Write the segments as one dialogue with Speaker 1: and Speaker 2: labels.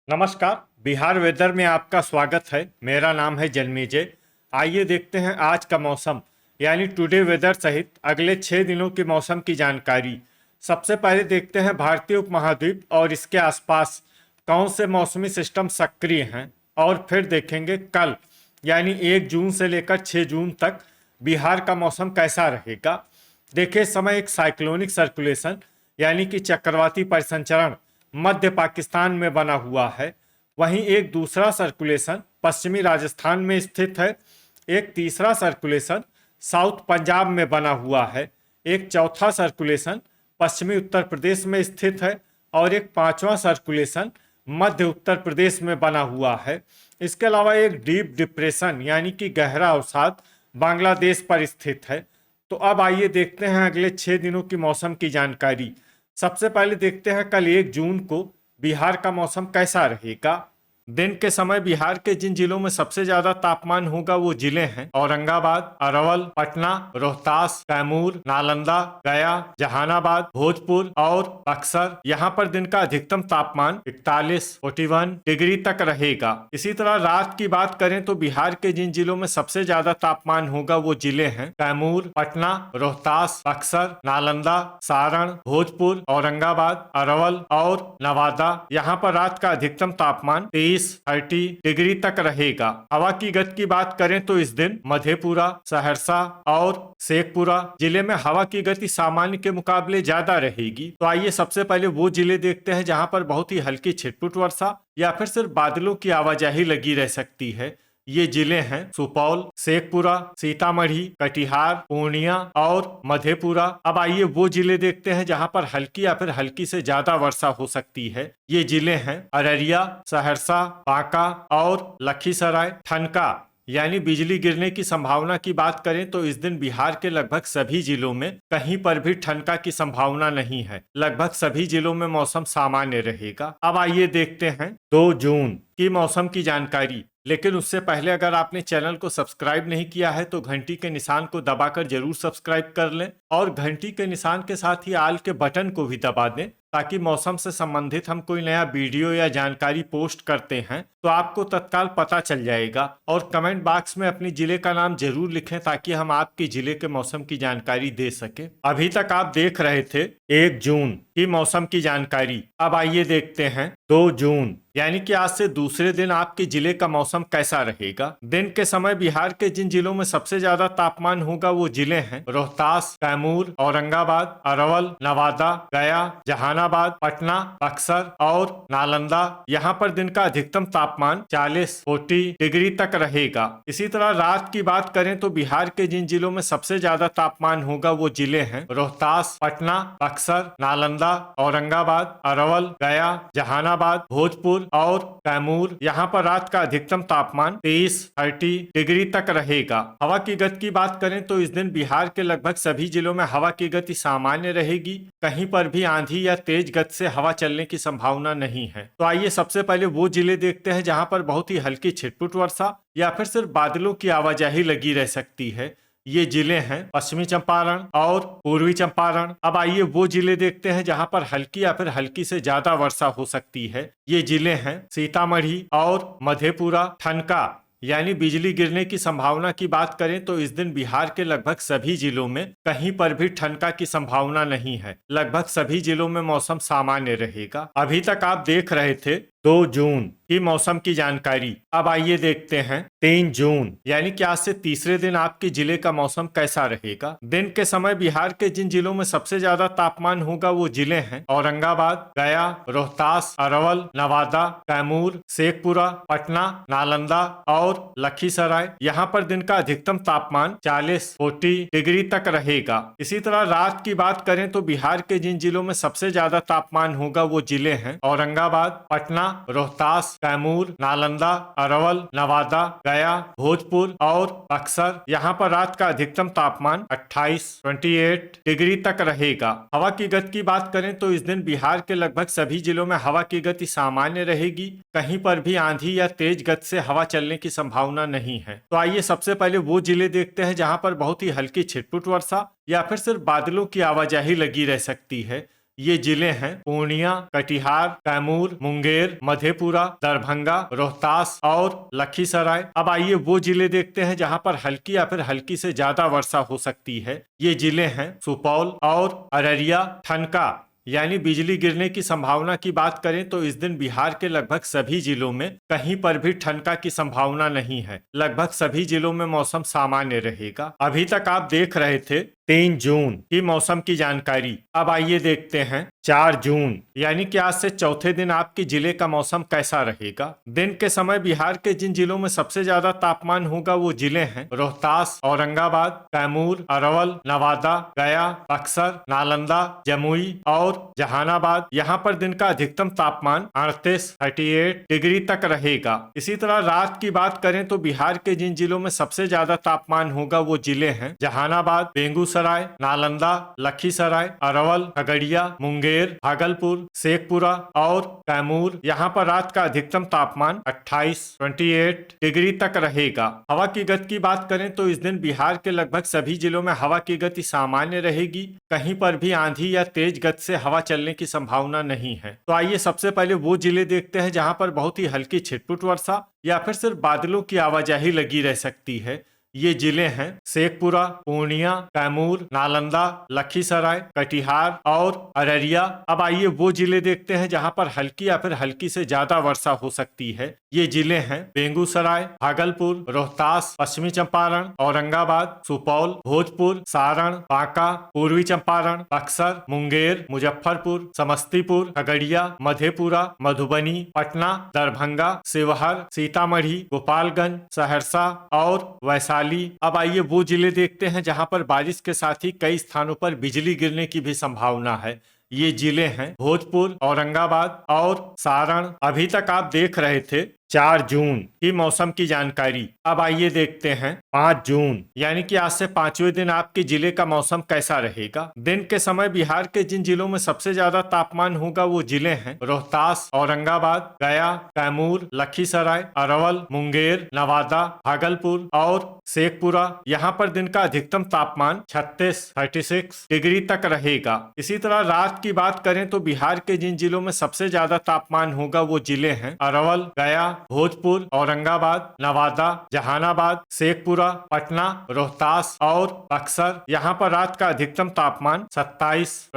Speaker 1: नमस्कार। बिहार वेदर में आपका स्वागत है। मेरा नाम है जन्मेजय। आइए देखते हैं आज का मौसम यानी टुडे वेदर सहित अगले 6 दिनों के मौसम की जानकारी। सबसे पहले देखते हैं भारतीय उपमहाद्वीप और इसके आसपास कौन से मौसमी सिस्टम सक्रिय हैं, और फिर देखेंगे कल यानी 1 जून से लेकर 6 जून तक बिहार का मौसम कैसा रहेगा। देखिए, इस समय एक साइक्लोनिक सर्कुलेशन यानी कि चक्रवाती परिसंचरण मध्य पाकिस्तान में बना हुआ है। वहीं एक दूसरा सर्कुलेशन पश्चिमी राजस्थान में स्थित है। एक तीसरा सर्कुलेशन साउथ पंजाब में बना हुआ है। एक चौथा सर्कुलेशन पश्चिमी उत्तर प्रदेश में स्थित है और एक पांचवा सर्कुलेशन मध्य उत्तर प्रदेश में बना हुआ है। इसके अलावा एक डीप डिप्रेशन यानी कि गहरा अवसाद बांग्लादेश पर स्थित है। तो अब आइए देखते हैं अगले 6 दिनों की मौसम की जानकारी। सबसे पहले देखते हैं कल 1 जून को बिहार का मौसम कैसा रहेगा। दिन के समय बिहार के जिन जिलों में सबसे ज्यादा तापमान होगा वो जिले हैं औरंगाबाद, अरवल, पटना, रोहतास, कैमूर, नालंदा, गया, जहानाबाद, भोजपुर और बक्सर। यहाँ पर दिन का अधिकतम तापमान 41 डिग्री तक रहेगा। इसी तरह रात की बात करें तो बिहार के जिन जिलों में सबसे ज्यादा तापमान होगा वो जिले हैं कैमूर, पटना, रोहतास, बक्सर, नालंदा, सारण, भोजपुर, औरंगाबाद, अरवल और नवादा। यहाँ पर रात का अधिकतम तापमान 30 डिग्री तक रहेगा। हवा की गति की बात करें तो इस दिन मधेपुरा, सहरसा और शेखपुरा जिले में हवा की गति सामान्य के मुकाबले ज्यादा रहेगी। तो आइए सबसे पहले वो जिले देखते हैं जहां पर बहुत ही हल्की छिटपुट वर्षा या फिर सिर्फ बादलों की आवाजाही लगी रह सकती है। ये जिले हैं सुपौल, शेखपुरा, सीतामढ़ी, कटिहार, पूर्णिया और मधेपुरा। अब आइए वो जिले देखते हैं जहां पर हल्की या फिर हल्की से ज्यादा वर्षा हो सकती है। ये जिले हैं अररिया, सहरसा, बांका और लखीसराय। ठनका यानी बिजली गिरने की संभावना की बात करें तो इस दिन बिहार के लगभग सभी जिलों में कहीं पर भी ठनका की संभावना नहीं है। लगभग सभी जिलों में मौसम सामान्य रहेगा। अब आइए देखते हैं 2 जून की मौसम की जानकारी। लेकिन उससे पहले अगर आपने चैनल को सब्सक्राइब नहीं किया है तो घंटी के निशान को दबाकर जरूर सब्सक्राइब कर लें और घंटी के निशान के साथ ही आल के बटन को भी दबा दें, ताकि मौसम से संबंधित हम कोई नया वीडियो या जानकारी पोस्ट करते हैं तो आपको तत्काल पता चल जाएगा। और कमेंट बॉक्स में अपनी जिले का नाम जरूर लिखें ताकि हम आपके जिले के मौसम की जानकारी दे सके। अभी तक आप देख रहे थे 1 जून की मौसम की जानकारी। अब आइए देखते हैं 2 जून यानी कि आज से दूसरे दिन आपके जिले का मौसम कैसा रहेगा। दिन के समय बिहार के जिन जिलों में सबसे ज्यादा तापमान होगा वो जिले हैं रोहतास, कैमूर, औरंगाबाद, अरवल, नवादा, गया, जहानाबाद, पटना, बक्सर और नालंदा। यहाँ पर दिन का अधिकतम तापमान 40 डिग्री तक रहेगा। इसी तरह रात की बात करें तो बिहार के जिन जिलों में सबसे ज्यादा तापमान होगा वो जिले हैं रोहतास, पटना, बक्सर, नालंदा, औरंगाबाद, अरवल, गया, जहानाबाद, भोजपुर और कैमूर। यहाँ पर रात का अधिकतम तापमान 30 डिग्री तक रहेगा। हवा की गति की बात करें तो इस दिन बिहार के लगभग सभी जिलों में हवा की गति सामान्य रहेगी। कहीं पर भी आंधी या तेज गति से हवा चलने की संभावना नहीं है। तो आइए सबसे पहले वो जिले देखते हैं जहां पर बहुत ही हल्की छिटपुट वर्षा या फिर सिर्फ बादलों की आवाजाही लगी रह सकती है। ये जिले हैं पश्चिमी चंपारण और पूर्वी चंपारण। अब आइए वो जिले देखते हैं जहां पर हल्की या फिर हल्की से ज्यादा वर्षा हो सकती है। ये जिले हैं सीतामढ़ी और मधेपुरा। ठनका यानी बिजली गिरने की संभावना की बात करें तो इस दिन बिहार के लगभग सभी जिलों में कहीं पर भी ठनका की संभावना नहीं है। लगभग सभी जिलों में मौसम सामान्य रहेगा। अभी तक आप देख रहे थे 2 जून की मौसम की जानकारी। अब आइए देखते हैं 3 जून यानी कि आज से तीसरे दिन आपके जिले का मौसम कैसा रहेगा। दिन के समय बिहार के जिन जिलों में सबसे ज्यादा तापमान होगा वो जिले हैं औरंगाबाद, गया, रोहतास, अरवल, नवादा, कैमूर, शेखपुरा, पटना, नालंदा और लखीसराय। यहाँ पर दिन का अधिकतम तापमान 40 डिग्री तक रहेगा। इसी तरह रात की बात करें तो बिहार के जिन जिलों में सबसे ज्यादा तापमान होगा वो जिले हैं औरंगाबाद, पटना, रोहतास, कैमूर, नालंदा, अरवल, नवादा, गया, भोजपुर और बक्सर। यहाँ पर रात का अधिकतम तापमान 28 डिग्री तक रहेगा। हवा की गति की बात करें तो इस दिन बिहार के लगभग सभी जिलों में हवा की गति सामान्य रहेगी। कहीं पर भी आंधी या तेज गति से हवा चलने की संभावना नहीं है। तो आइए सबसे पहले वो जिले देखते हैं जहाँ पर बहुत ही हल्की छिटपुट वर्षा या फिर सिर्फ बादलों की आवाजाही लगी रह सकती है। ये जिले हैं पूर्णिया, कटिहार, कैमूर, मुंगेर, मधेपुरा, दरभंगा, रोहतास और लखीसराय। अब आइए वो जिले देखते हैं जहां पर हल्की या फिर हल्की से ज्यादा वर्षा हो सकती है। ये जिले हैं सुपौल और अररिया। ठनका यानी बिजली गिरने की संभावना की बात करें तो इस दिन बिहार के लगभग सभी जिलों में कहीं पर भी ठनका की संभावना नहीं है। लगभग सभी जिलों में मौसम सामान्य रहेगा। अभी तक आप देख रहे थे 3 जून की मौसम की जानकारी। अब आइए देखते हैं 4 जून यानी कि आज से चौथे दिन आपके जिले का मौसम कैसा रहेगा। दिन के समय बिहार के जिन जिलों में सबसे ज्यादा तापमान होगा वो जिले हैं रोहतास, औरंगाबाद, कैमूर, अरवल, नवादा, गया, बक्सर, नालंदा, जमुई और जहानाबाद। यहाँ पर दिन का अधिकतम तापमान 38 डिग्री तक रहेगा। इसी तरह रात की बात करें तो बिहार के जिन जिलों में सबसे ज्यादा तापमान होगा वो जिले हैं जहानाबाद, बेगूसराय, नालंदा, लखीसराय, अरवल, खगड़िया, मुंगेर, भागलपुर, शेखपुरा और कैमूर। यहाँ पर रात का अधिकतम तापमान 28 डिग्री तक रहेगा। हवा की गति की बात करें तो इस दिन बिहार के लगभग सभी जिलों में हवा की गति सामान्य रहेगी। कहीं पर भी आंधी या तेज गति से हवा चलने की संभावना नहीं है। तो आइए सबसे पहले वो जिले देखते हैं जहां पर बहुत ही हल्की छिटपुट वर्षा या फिर सिर्फ बादलों की आवाजाही लगी रह सकती है। ये जिले हैं शेखपुरा, पूर्णिया, कैमूर, नालंदा, लखीसराय, कटिहार और अररिया। अब आइए वो जिले देखते हैं जहां पर हल्की या फिर हल्की से ज्यादा वर्षा हो सकती है। ये जिले हैं बेगूसराय, भागलपुर, रोहतास, पश्चिमी चंपारण, औरंगाबाद, सुपौल, भोजपुर, सारण, बांका, पूर्वी चंपारण, बक्सर, मुंगेर, मुजफ्फरपुर, समस्तीपुर, खगड़िया, मधेपुरा, मधुबनी, पटना, दरभंगा, शिवहर, सीतामढ़ी, गोपालगंज, सहरसा और वैशाली। अब आइए वो जिले देखते हैं जहां पर बारिश के साथ ही कई स्थानों पर बिजली गिरने की भी संभावना है। ये जिले हैं भोजपुर, औरंगाबाद और सारण। अभी तक आप देख रहे थे 4 जून की मौसम की जानकारी। अब आइए देखते हैं 5 जून यानी कि आज से 5वें दिन आपके जिले का मौसम कैसा रहेगा। दिन के समय बिहार के जिन जिलों में सबसे ज्यादा तापमान होगा वो जिले हैं रोहतास, औरंगाबाद, गया, कैमूर, लखीसराय, अरवल, मुंगेर, नवादा, भागलपुर और शेखपुरा। यहाँ पर दिन का अधिकतम तापमान 36 डिग्री तक रहेगा। इसी तरह रात की बात करें तो बिहार के जिन जिलों में सबसे ज्यादा तापमान होगा वो जिले हैं अरवल, गया, भोजपुर, औरंगाबाद, नवादा, जहानाबाद, शेखपुरा, पटना, रोहतास और बक्सर। यहाँ पर रात का अधिकतम तापमान 27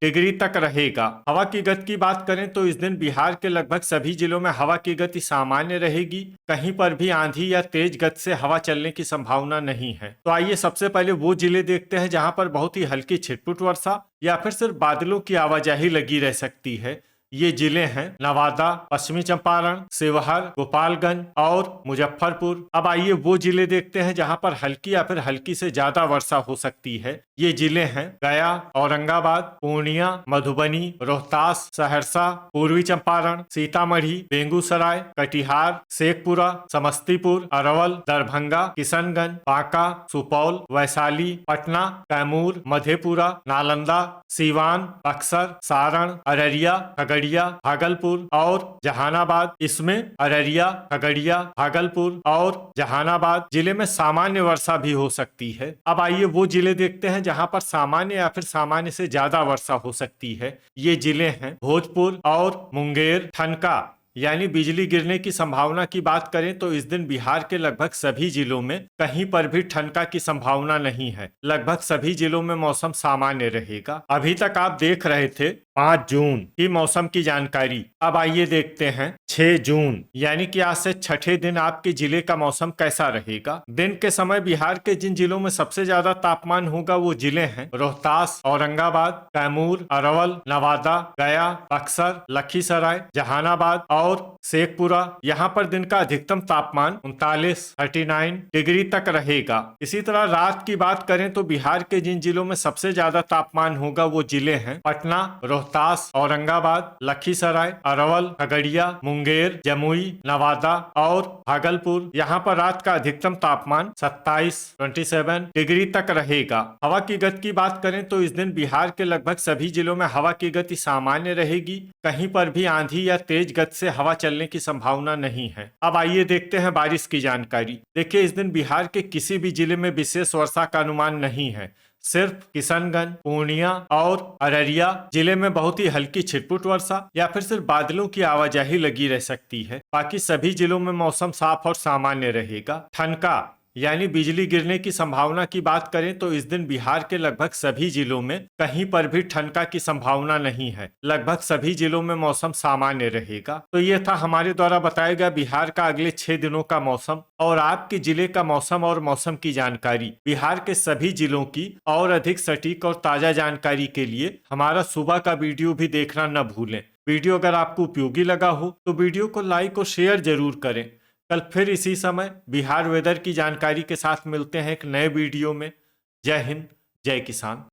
Speaker 1: डिग्री तक रहेगा। हवा की गति की बात करें तो इस दिन बिहार के लगभग सभी जिलों में हवा की गति सामान्य रहेगी। कहीं पर भी आंधी या तेज गति से हवा चलने की संभावना नहीं है। तो आइए सबसे पहले वो जिले देखते हैं जहां पर बहुत ही हल्की छिटपुट वर्षा या फिर सिर्फ बादलों की आवाजाही लगी रह सकती है। ये जिले हैं नवादा, पश्चिमी चंपारण, शिवहर, गोपालगंज और मुजफ्फरपुर। अब आइए वो जिले देखते हैं जहां पर हल्की या फिर हल्की से ज्यादा वर्षा हो सकती है। ये जिले हैं गया, औरंगाबाद, पूर्णिया, मधुबनी, रोहतास, सहरसा, पूर्वी चंपारण, सीतामढ़ी, बेगूसराय, कटिहार, शेखपुरा, समस्तीपुर, अरवल, दरभंगा, किशनगंज, बांका, सुपौल, वैशाली, पटना, कैमूर, मधेपुरा, नालंदा, सीवान, बक्सर, सारण, अररिया, खगड़िया, भागलपुर और जहानाबाद। इसमें अररिया, खगड़िया, भागलपुर और जहानाबाद जिले में सामान्य वर्षा भी हो सकती है। अब आइए वो जिले देखते हैं जहां पर सामान्य या फिर सामान्य से ज्यादा वर्षा हो सकती है। ये जिले हैं भोजपुर और मुंगेर। ठनका यानी बिजली गिरने की संभावना की बात करें तो इस दिन बिहार के लगभग सभी जिलों में कहीं पर भी ठनका की संभावना नहीं है। लगभग सभी जिलों में मौसम सामान्य रहेगा। अभी तक आप देख रहे थे 5 जून की मौसम की जानकारी। अब आइए देखते हैं 6 जून यानी कि आज से छठे दिन आपके जिले का मौसम कैसा रहेगा। दिन के समय बिहार के जिन जिलों में सबसे ज्यादा तापमान होगा वो जिले हैं रोहतास, औरंगाबाद, कैमूर, अरवल, नवादा, गया, बक्सर, लखीसराय, जहानाबाद और शेखपुरा। यहाँ पर दिन का अधिकतम तापमान 39 डिग्री तक रहेगा। इसी तरह रात की बात करें तो बिहार के जिन जिलों में सबसे ज्यादा तापमान होगा वो जिले हैं पटना, रोहतास, औरंगाबाद, लखीसराय, अरवल, खगड़िया, मुंगेर, जमुई, नवादा और भागलपुर। यहाँ पर रात का अधिकतम तापमान 27 डिग्री तक रहेगा। हवा की गति की बात करें तो इस दिन बिहार के लगभग सभी जिलों में हवा की गति सामान्य रहेगी। कहीं पर भी आंधी या तेज गति से हवा चलने की संभावना नहीं है। अब आइए देखते हैं बारिश की जानकारी। देखिए इस दिन बिहार के किसी भी जिले में विशेष वर्षा का अनुमान नहीं है। सिर्फ किशनगंज, पूर्णिया और अररिया जिले में बहुत ही हल्की छिटपुट वर्षा या फिर सिर्फ बादलों की आवाजाही लगी रह सकती है। बाकी सभी जिलों में मौसम साफ और सामान्य रहेगा। ठनका यानी बिजली गिरने की संभावना की बात करें तो इस दिन बिहार के लगभग सभी जिलों में कहीं पर भी ठनका की संभावना नहीं है। लगभग सभी जिलों में मौसम सामान्य रहेगा। तो ये था हमारे द्वारा बताया गया बिहार का अगले 6 दिनों का मौसम और आपके जिले का मौसम और मौसम की जानकारी। बिहार के सभी जिलों की और अधिक सटीक और ताजा जानकारी के लिए हमारा सुबह का वीडियो भी देखना न भूलें। वीडियो अगर आपको उपयोगी लगा हो तो वीडियो को लाइक और शेयर जरूर करें। कल फिर इसी समय बिहार वेदर की जानकारी के साथ मिलते हैं एक नए वीडियो में। जय हिंद, जय किसान।